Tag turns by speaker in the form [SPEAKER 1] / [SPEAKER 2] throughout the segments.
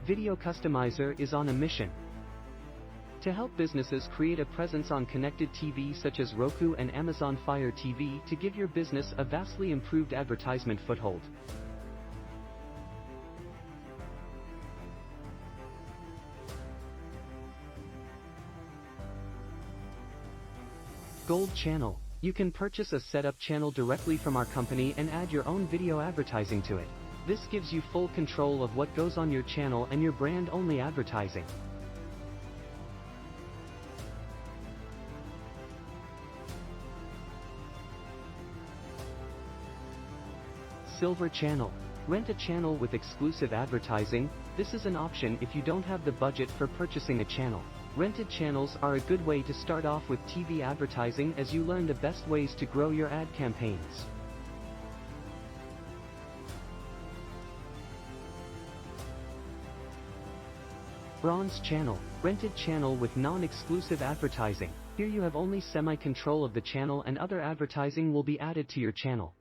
[SPEAKER 1] Video Customizer is on a mission to help businesses create a presence on connected TV such as Roku and Amazon Fire TV to give your business a vastly improved advertisement foothold. Gold Channel. You can purchase a setup channel directly from our company and add your own video advertising to it. This gives you full control of what goes on your channel and your brand-only advertising. Silver Channel. Rent a channel with exclusive advertising. This is an option if you don't have the budget for purchasing a channel. Rented channels are a good way to start off with TV advertising as you learn the best ways to grow your ad campaigns. Bronze Channel. Rented channel with non-exclusive advertising. Here you have only semi-control of the channel and other advertising will be added to your channel.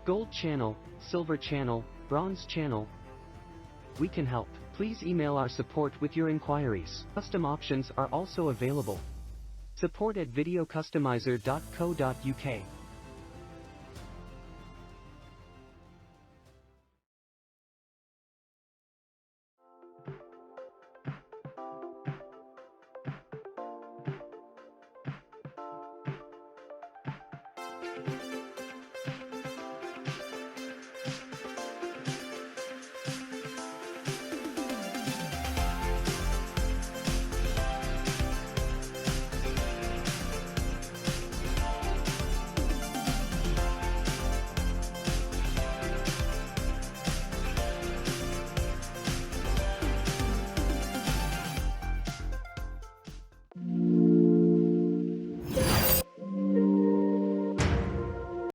[SPEAKER 1] Gold Channel, Silver Channel, Bronze Channel. We can help. Please email our support with your inquiries. Custom options are also available. Support@videocustomizer.co.uk